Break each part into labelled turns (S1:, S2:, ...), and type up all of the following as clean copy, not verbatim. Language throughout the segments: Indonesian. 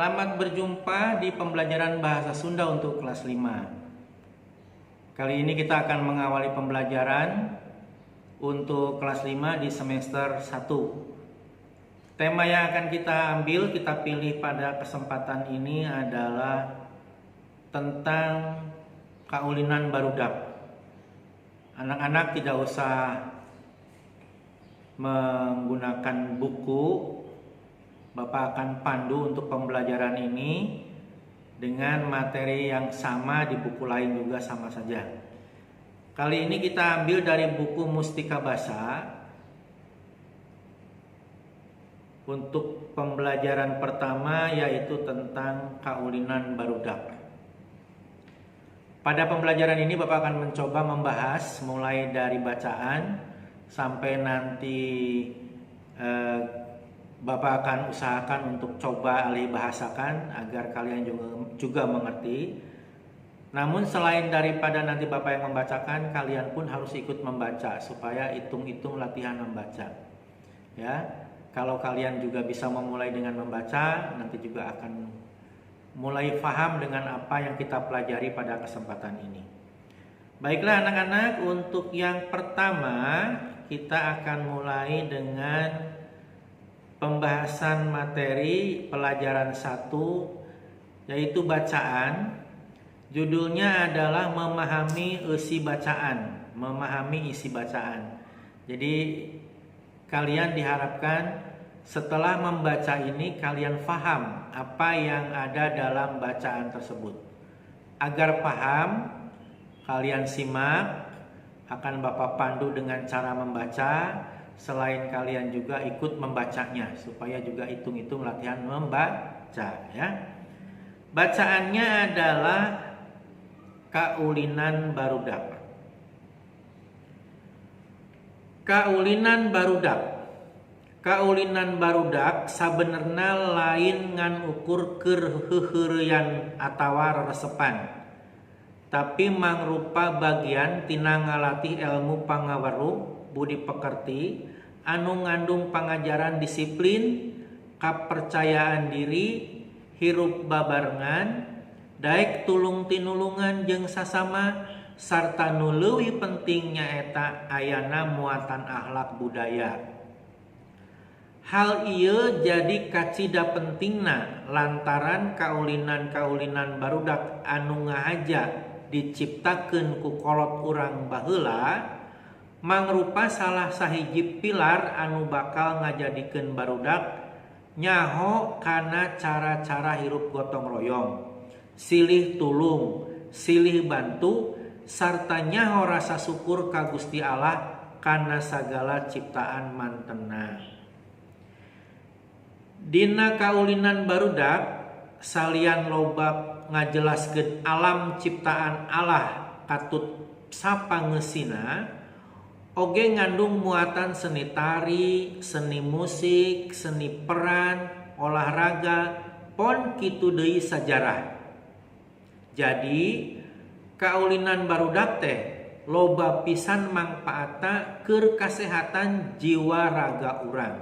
S1: Selamat berjumpa di pembelajaran bahasa Sunda untuk kelas 5. Kali ini kita akan mengawali pembelajaran untuk kelas 5 di semester 1. Tema yang akan kita ambil, kita pilih pada kesempatan ini adalah tentang kaulinan barudak. Anak-anak tidak usah menggunakan buku. Bapak akan pandu untuk pembelajaran ini dengan materi yang sama di buku lain juga sama saja. Kali ini kita ambil dari buku Mustika Basa. Untuk pembelajaran pertama yaitu tentang kaulinan barudak. Pada pembelajaran ini Bapak akan mencoba membahas mulai dari bacaan sampai nanti Bapak akan usahakan untuk coba alih bahasakan agar kalian juga mengerti. Namun selain daripada nanti Bapak yang membacakan, kalian pun harus ikut membaca supaya hitung-hitung latihan membaca. Ya, kalau kalian juga bisa memulai dengan membaca, nanti juga akan mulai paham dengan apa yang kita pelajari pada kesempatan ini. Baiklah anak-anak, untuk yang pertama kita akan mulai dengan pembahasan materi pelajaran 1 yaitu bacaan. Judulnya adalah memahami isi bacaan, memahami isi bacaan. Jadi kalian diharapkan setelah membaca ini kalian paham apa yang ada dalam bacaan tersebut. Agar paham, kalian simak, akan Bapak pandu dengan cara membaca. Selain kalian juga ikut membacanya supaya juga hitung-hitung latihan membaca ya. Bacaannya adalah kaulinan barudak. Kaulinan barudak. Kaulinan barudak sabenerna lain ngan ukur keur heuheureyan atawa resepan. Tapi mangrupa bagian tina ngalatih ilmu pangaweruh budi pekerti anu ngandung pangajaran disiplin, kapercayaan diri, hirup babarengan, daek tulung tinulungan jeung sasama, sarta nu leuwih penting nyaeta ayana muatan akhlak budaya. Hal ieu jadi kacida pentingna lantaran kaulinan-kaulinan barudak anu ngahaja diciptakeun ku kolot urang baheula mangrupa salah sahiji pilar anu bakal ngajadikeun barudak nyaho kana cara-cara hirup gotong royong, silih tulung, silih bantu, sarta nyaho rasa syukur ka Gusti Allah kana sagala ciptaan mantenna. Dina kaulinan barudak salian loba ngajelaskeun alam ciptaan Allah katut sapangeusina, oge ngandung muatan seni tari, seni musik, seni peran, olahraga, pon kitu deui sajarah. Jadi kaulinan barudak teh loba pisan mangpaatna keur kasehatan jiwa raga urang.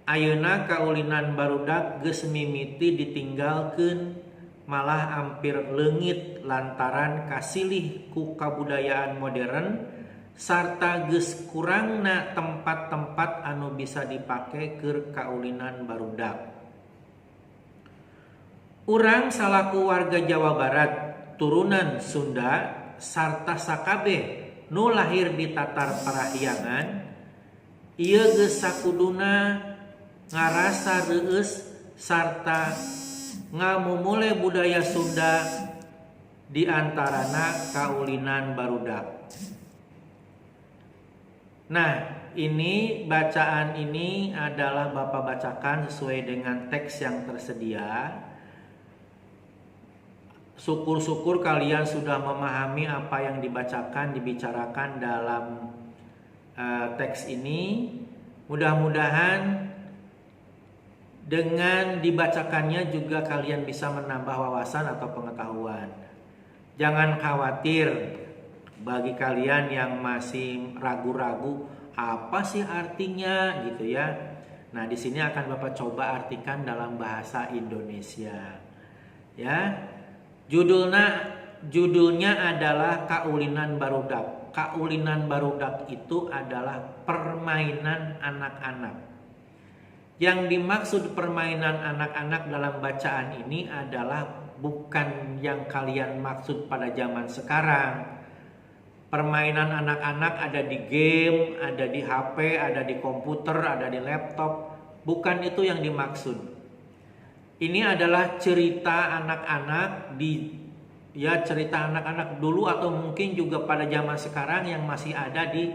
S1: Ayeuna kaulinan barudak geus mimiti ditinggalkeun malah hampir leungit lantaran kasilih ku kabudayaan modern sarta geus kurangna tempat-tempat anu bisa dipake keur kaulinan barudak. Urang salaku warga Jawa Barat turunan Sunda sarta sakabeh nu lahir di tatar parahyangan ieu geus sakuduna ngarasa reueus sarta ngamumule budaya Sunda di antarana kaulinan barudak. Nah, ini bacaan ini adalah Bapak bacakan sesuai dengan teks yang tersedia. Syukur-syukur kalian sudah memahami apa yang dibicarakan dalam teks ini. Mudah-mudahan dengan dibacakannya juga kalian bisa menambah wawasan atau pengetahuan. Jangan khawatir bagi kalian yang masih ragu-ragu apa sih artinya gitu ya. Nah, di sini akan Bapak coba artikan dalam bahasa Indonesia. Ya. Judulnya adalah Kaulinan Barudak. Kaulinan barudak itu adalah permainan anak-anak. Yang dimaksud permainan anak-anak dalam bacaan ini adalah bukan yang kalian maksud pada zaman sekarang. Permainan anak-anak ada di game, ada di HP, ada di komputer, ada di laptop. Bukan itu yang dimaksud. Ini adalah cerita anak-anak cerita anak-anak dulu atau mungkin juga pada zaman sekarang yang masih ada di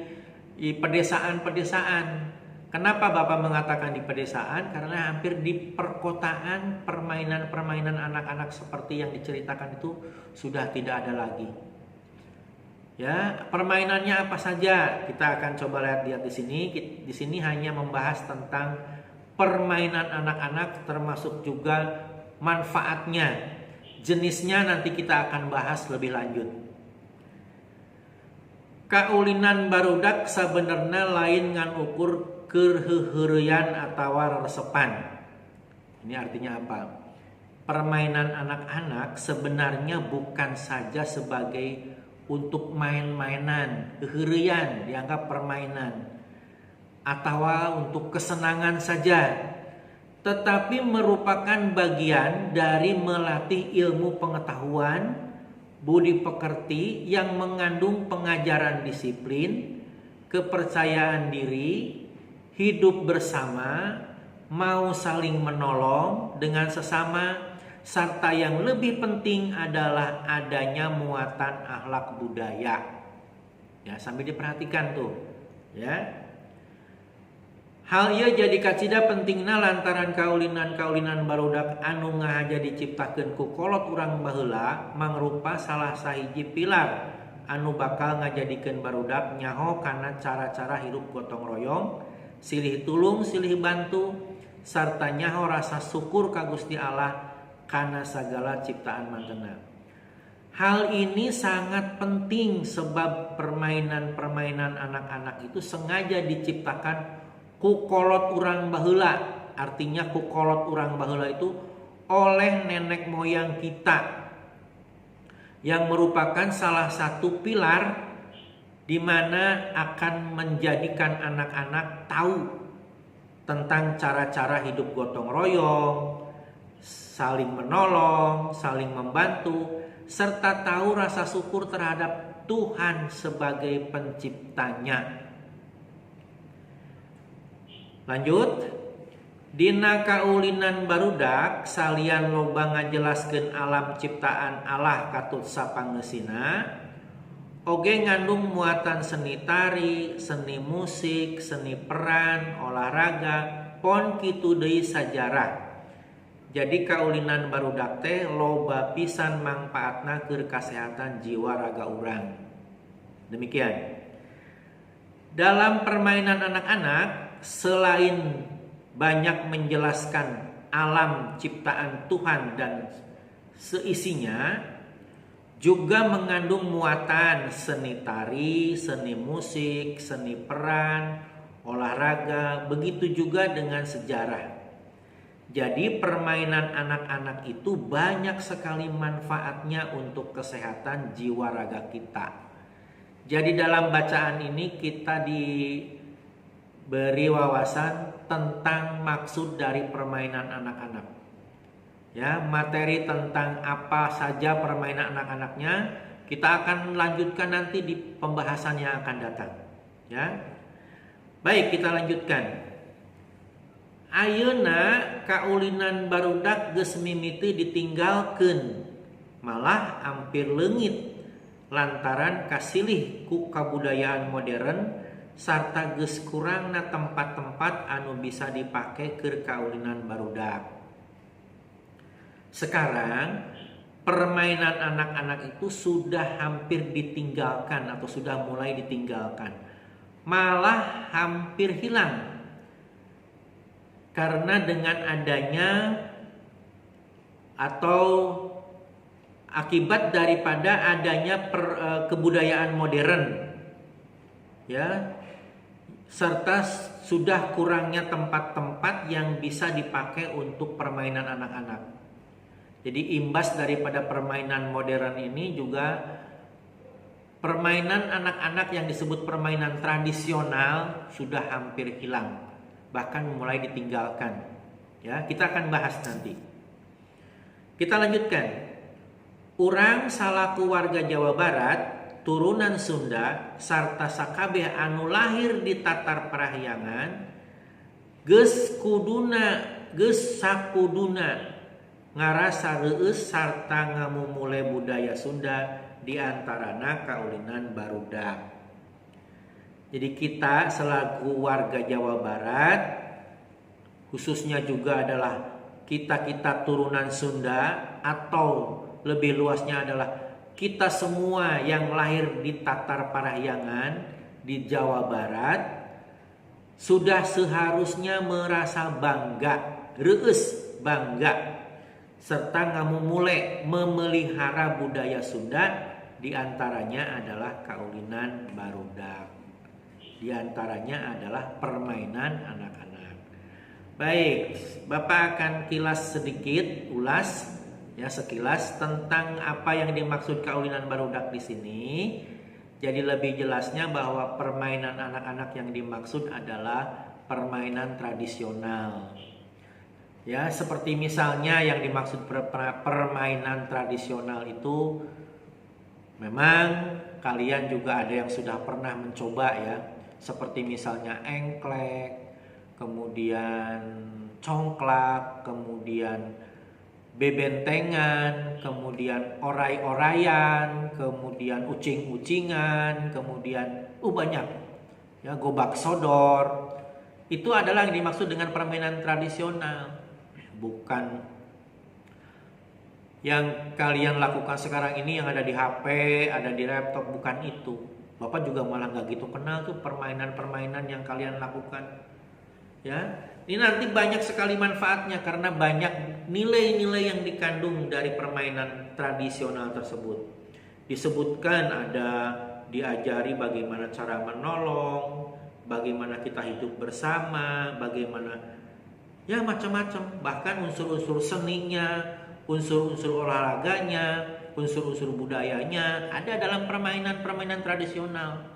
S1: pedesaan-pedesaan. Kenapa Bapak mengatakan di pedesaan? Karena hampir di perkotaan permainan-permainan anak-anak seperti yang diceritakan itu sudah tidak ada lagi. Ya, permainannya apa saja? Kita akan coba lihat di sini. Di sini hanya membahas tentang permainan anak-anak termasuk juga manfaatnya. Jenisnya nanti kita akan bahas lebih lanjut. Kaulinan barudak sebenarnya lain ngan ukur keheureuyan atawa resepan. Ini artinya apa? Permainan anak-anak sebenarnya bukan saja sebagai untuk main-mainan, keheureuyan dianggap permainan, atau untuk kesenangan saja, tetapi merupakan bagian dari melatih ilmu pengetahuan, budi pekerti yang mengandung pengajaran disiplin, kepercayaan diri, hidup bersama, mau saling menolong dengan sesama, serta yang lebih penting adalah adanya muatan akhlak budaya. Ya, sambil diperhatikan tuh, ya. Hal ieu jadi kacida pentingna lantaran kaulinan-kaulinan barudak anu ngahaja diciptakeun ku kolot urang baheula mangrupa salah sahiji pilar anu bakal ngajadikeun barudak nyaho kana cara-cara hidup gotong royong, silih tulung silih bantu, sarta nyaho rasa syukur ka Gusti Allah kana sagala ciptaan mantenna. Hal ini sangat penting sebab permainan-permainan anak-anak itu sengaja diciptakan ku kolot urang baheula. Artinya ku kolot urang baheula itu oleh nenek moyang kita, yang merupakan salah satu pilar di mana akan menjadikan anak-anak tahu tentang cara-cara hidup gotong royong, saling menolong, saling membantu, serta tahu rasa syukur terhadap Tuhan sebagai penciptanya. Lanjut, dina kaulinan barudak salian loba ngajelaskeun alam ciptaan Allah katut sapangeusina, oge ngandung muatan seni tari, seni musik, seni peran, olahraga, pon kitu deui sajarah. Jadi kaulinan barudak teh loba pisan mangpaatna keur kasehatan jiwa raga urang. Demikian. Dalam permainan anak-anak, selain banyak menjelaskan alam ciptaan Tuhan dan seisinya, juga mengandung muatan seni tari, seni musik, seni peran, olahraga, begitu juga dengan sejarah. Jadi permainan anak-anak itu banyak sekali manfaatnya untuk kesehatan jiwa raga kita. Jadi dalam bacaan ini kita diberi wawasan tentang maksud dari permainan anak-anak. Ya, materi tentang apa saja permainan anak-anaknya kita akan lanjutkan nanti di pembahasan yang akan datang. Ya. Baik, kita lanjutkan. Ayeuna kaulinan barudak geus mimiti ditinggalkeun, malah hampir leungit lantaran kasilih ku kabudayaan modern sarta geus kurangna tempat-tempat anu bisa dipake keur kaulinan barudak. Sekarang permainan anak-anak itu sudah hampir ditinggalkan atau sudah mulai ditinggalkan, malah hampir hilang. Karena dengan adanya atau akibat daripada adanya kebudayaan modern, ya, serta sudah kurangnya tempat-tempat yang bisa dipakai untuk permainan anak-anak. Jadi imbas daripada permainan modern ini juga permainan anak-anak yang disebut permainan tradisional sudah hampir hilang, bahkan mulai ditinggalkan. Ya, kita akan bahas nanti. Kita lanjutkan. Urang salaku warga Jawa Barat, turunan Sunda, sarta sakabeh anu lahir di tatar parahyangan, geus sakuduna ngarasa reueus sarta ngamumule budaya Sunda diantarana kaulinan barudak. Jadi kita selaku warga Jawa Barat, khususnya juga adalah kita turunan Sunda, atau lebih luasnya adalah kita semua yang lahir di tatar parahyangan di Jawa Barat, sudah seharusnya merasa bangga, reueus bangga, serta ngamumule memelihara budaya Sunda, diantaranya adalah kaulinan barudak, diantaranya adalah permainan anak-anak. Baik, Bapak akan kilas sedikit, ulas ya sekilas tentang apa yang dimaksud kaulinan barudak di sini. Jadi lebih jelasnya bahwa permainan anak-anak yang dimaksud adalah permainan tradisional. Ya, seperti misalnya yang dimaksud permainan tradisional itu memang kalian juga ada yang sudah pernah mencoba ya. Seperti misalnya engklek, kemudian congklak, kemudian bebentengan, kemudian orai-oraian, kemudian ucing-ucingan, kemudian banyak ya, gobak sodor. Itu adalah yang dimaksud dengan permainan tradisional, bukan yang kalian lakukan sekarang ini yang ada di HP, ada di laptop, bukan itu. Bapak juga malah gak gitu kenal tuh permainan-permainan yang kalian lakukan. Ya, ini nanti banyak sekali manfaatnya karena banyak nilai-nilai yang dikandung dari permainan tradisional tersebut. Disebutkan ada diajari bagaimana cara menolong, bagaimana kita hidup bersama, bagaimana ya macam-macam, bahkan unsur-unsur seninya, unsur-unsur olahraganya, unsur-unsur budayanya ada dalam permainan-permainan tradisional.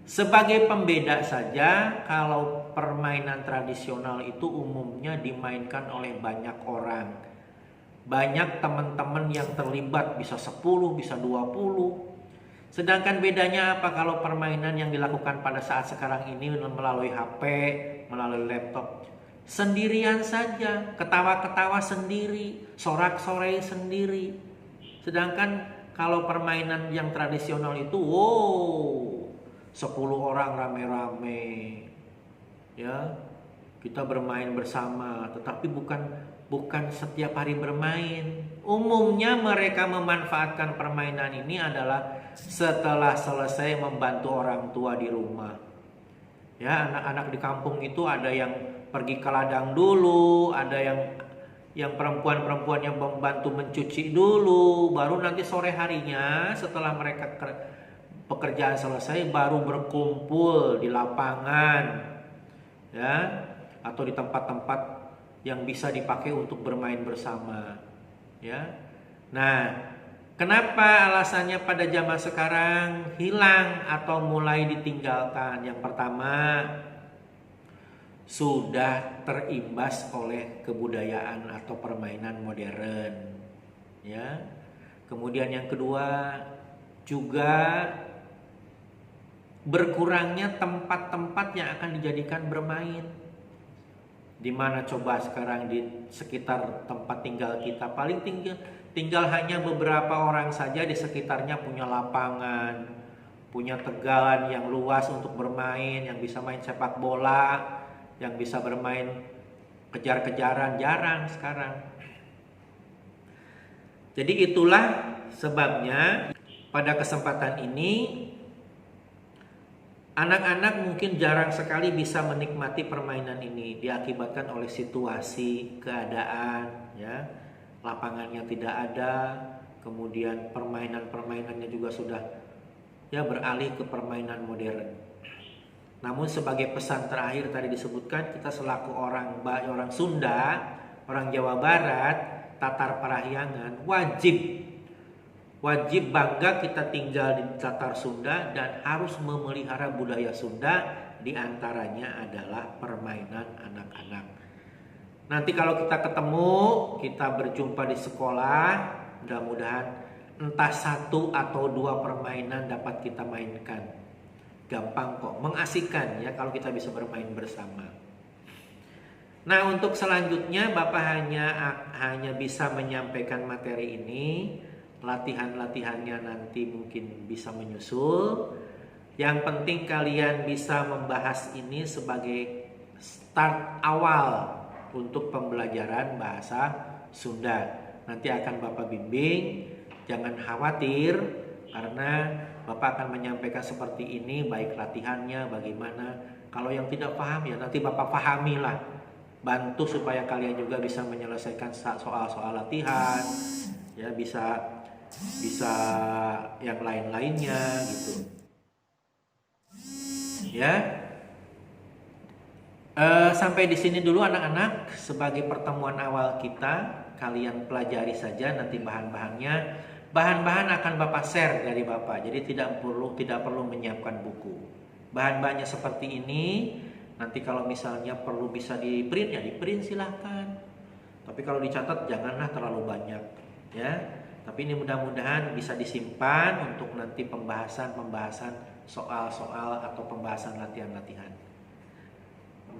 S1: Sebagai pembeda saja, kalau permainan tradisional itu umumnya dimainkan oleh banyak orang. Banyak teman-teman yang terlibat, bisa 10, bisa 20. Sedangkan bedanya apa kalau permainan yang dilakukan pada saat sekarang ini melalui HP, melalui laptop? Sendirian saja, ketawa-ketawa sendiri, sorak-sorai sendiri. Sedangkan kalau permainan yang tradisional itu, 10 orang rame-rame ya, kita bermain bersama, tetapi bukan setiap hari bermain. Umumnya mereka memanfaatkan permainan ini adalah setelah selesai membantu orang tua di rumah. Ya, anak-anak di kampung itu ada yang pergi ke ladang dulu, ada yang perempuan-perempuan yang membantu mencuci dulu, baru nanti sore harinya setelah mereka pekerjaan selesai baru berkumpul di lapangan ya, atau di tempat-tempat yang bisa dipakai untuk bermain bersama ya. Nah, kenapa alasannya pada zaman sekarang hilang atau mulai ditinggalkan? Yang pertama, sudah terimbas oleh kebudayaan atau permainan modern ya. Kemudian yang kedua, juga berkurangnya tempat-tempat yang akan dijadikan bermain. Di mana coba sekarang di sekitar tempat tinggal kita, paling tinggal hanya beberapa orang saja di sekitarnya punya lapangan, punya tegalan yang luas untuk bermain, yang bisa main sepak bola, yang bisa bermain kejar-kejaran, jarang sekarang. Jadi itulah sebabnya pada kesempatan ini anak-anak mungkin jarang sekali bisa menikmati permainan ini, diakibatkan oleh situasi, keadaan, ya, lapangannya tidak ada, kemudian permainan-permainannya juga sudah ya beralih ke permainan modern. Namun sebagai pesan terakhir tadi disebutkan, kita selaku orang Sunda, orang Jawa Barat, Tatar Parahyangan, wajib bangga kita tinggal di Tatar Sunda dan harus memelihara budaya Sunda, diantaranya adalah permainan anak-anak. Nanti kalau kita ketemu, kita berjumpa di sekolah, mudah-mudahan entah 1 atau 2 permainan dapat kita mainkan. Gampang kok, mengasihkan ya kalau kita bisa bermain bersama. Nah, untuk selanjutnya Bapak hanya bisa menyampaikan materi ini. Latihan-latihannya nanti mungkin bisa menyusul. Yang penting kalian bisa membahas ini sebagai start awal untuk pembelajaran bahasa Sunda. Nanti akan Bapak bimbing, jangan khawatir karena Bapak akan menyampaikan seperti ini, baik latihannya bagaimana. Kalau yang tidak paham ya nanti Bapak pahamilah. Bantu supaya kalian juga bisa menyelesaikan soal-soal latihan, ya bisa yang lain-lainnya gitu. Ya. Sampai di sini dulu anak-anak, sebagai pertemuan awal kita, kalian pelajari saja nanti bahan-bahannya. Bahan-bahan akan Bapak share dari Bapak, jadi tidak perlu menyiapkan buku. Bahan-bahannya seperti ini. Nanti kalau misalnya perlu bisa di print ya di print silahkan. Tapi kalau dicatat janganlah terlalu banyak, ya. Tapi ini mudah-mudahan bisa disimpan untuk nanti pembahasan soal-soal atau pembahasan latihan-latihan.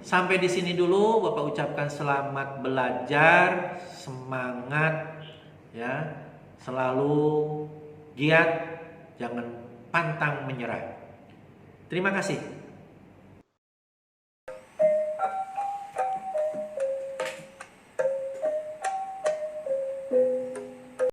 S1: Sampai di sini dulu, Bapak ucapkan selamat belajar, semangat, ya, selalu giat, jangan pantang menyerah. Terima kasih.